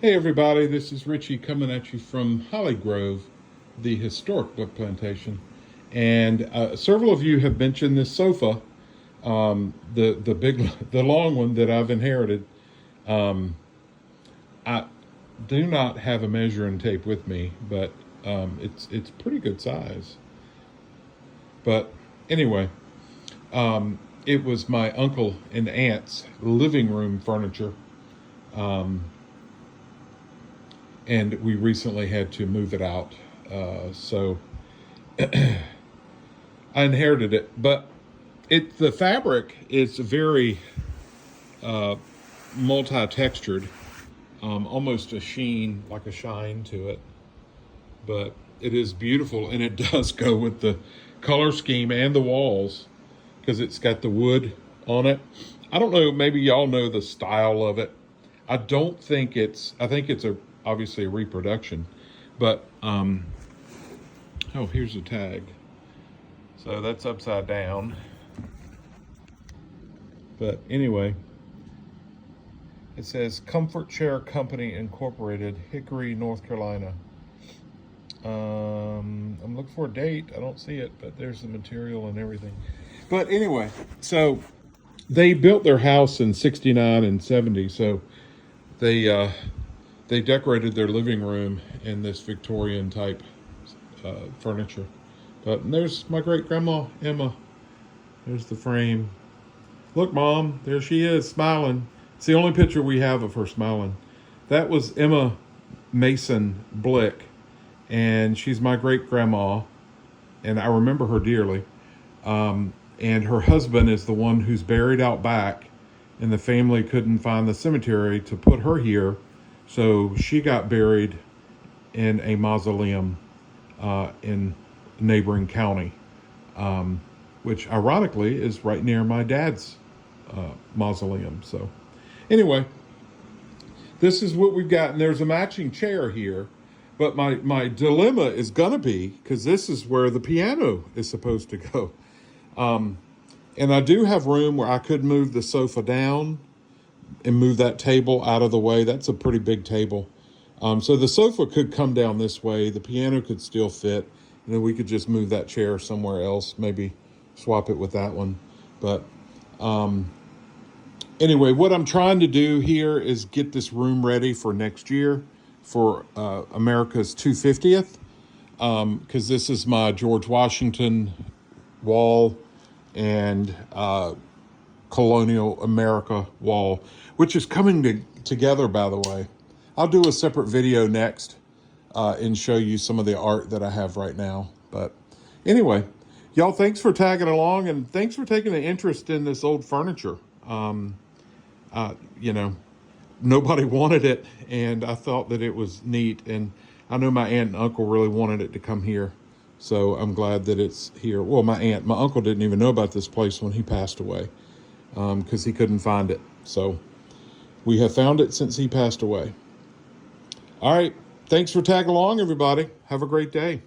Hey everybody, this is Richie coming at you from Holly Grove, the historic book plantation. And several of you have mentioned this sofa, the long one that I've inherited. Um, I do not have a measuring tape with me, but it's pretty good size. But anyway, it was my uncle and aunt's living room furniture. Um, and we recently had to move it out. So I inherited it, but the fabric is very uh, multi-textured, almost a sheen, like a shine to it. But it is beautiful, and it does go with the color scheme and the walls because it's got the wood on it. I don't know, maybe y'all know the style of it. I don't think it's. I think it's obviously a reproduction, but oh, here's a tag. So that's upside down. But anyway, it says Comfort Chair Company Incorporated, Hickory, North Carolina. I'm looking for a date. I don't see it, but there's the material and everything. But anyway, so they built their house in '69 and '70. So they decorated their living room in this Victorian type furniture. But there's my great grandma Emma. There's the frame. Look, Mom, there she is, smiling. It's the only picture we have of her smiling. That was Emma Mason Blick, and she's my great grandma, and I remember her dearly. And her husband is the one who's buried out back, and the family couldn't find the cemetery to put her here, so she got buried in a mausoleum in a neighboring county, which ironically is right near my dad's mausoleum. So anyway, this is what we've got, and there's a matching chair here. But my dilemma is gonna be, because this is where the piano is supposed to go. And I do have room where I could move the sofa down and move that table out of the way. That's a pretty big table. So the sofa could come down this way. The piano could still fit. And then we could just move that chair somewhere else, maybe swap it with that one. But anyway, what I'm trying to do here is get this room ready for next year for America's 250th, because this is my George Washington wall and colonial America wall, which is coming together, by the way. I'll do a separate video next and show you some of the art that I have right now. But anyway, y'all, thanks for tagging along, and thanks for taking an interest in this old furniture. You know, nobody wanted it, and I thought that it was neat. And I know my aunt and uncle really wanted it to come here, so I'm glad that it's here. Well, my uncle didn't even know about this place when he passed away, because he couldn't find it. So we have found it since he passed away. All right, thanks for tagging along, everybody. Have a great day.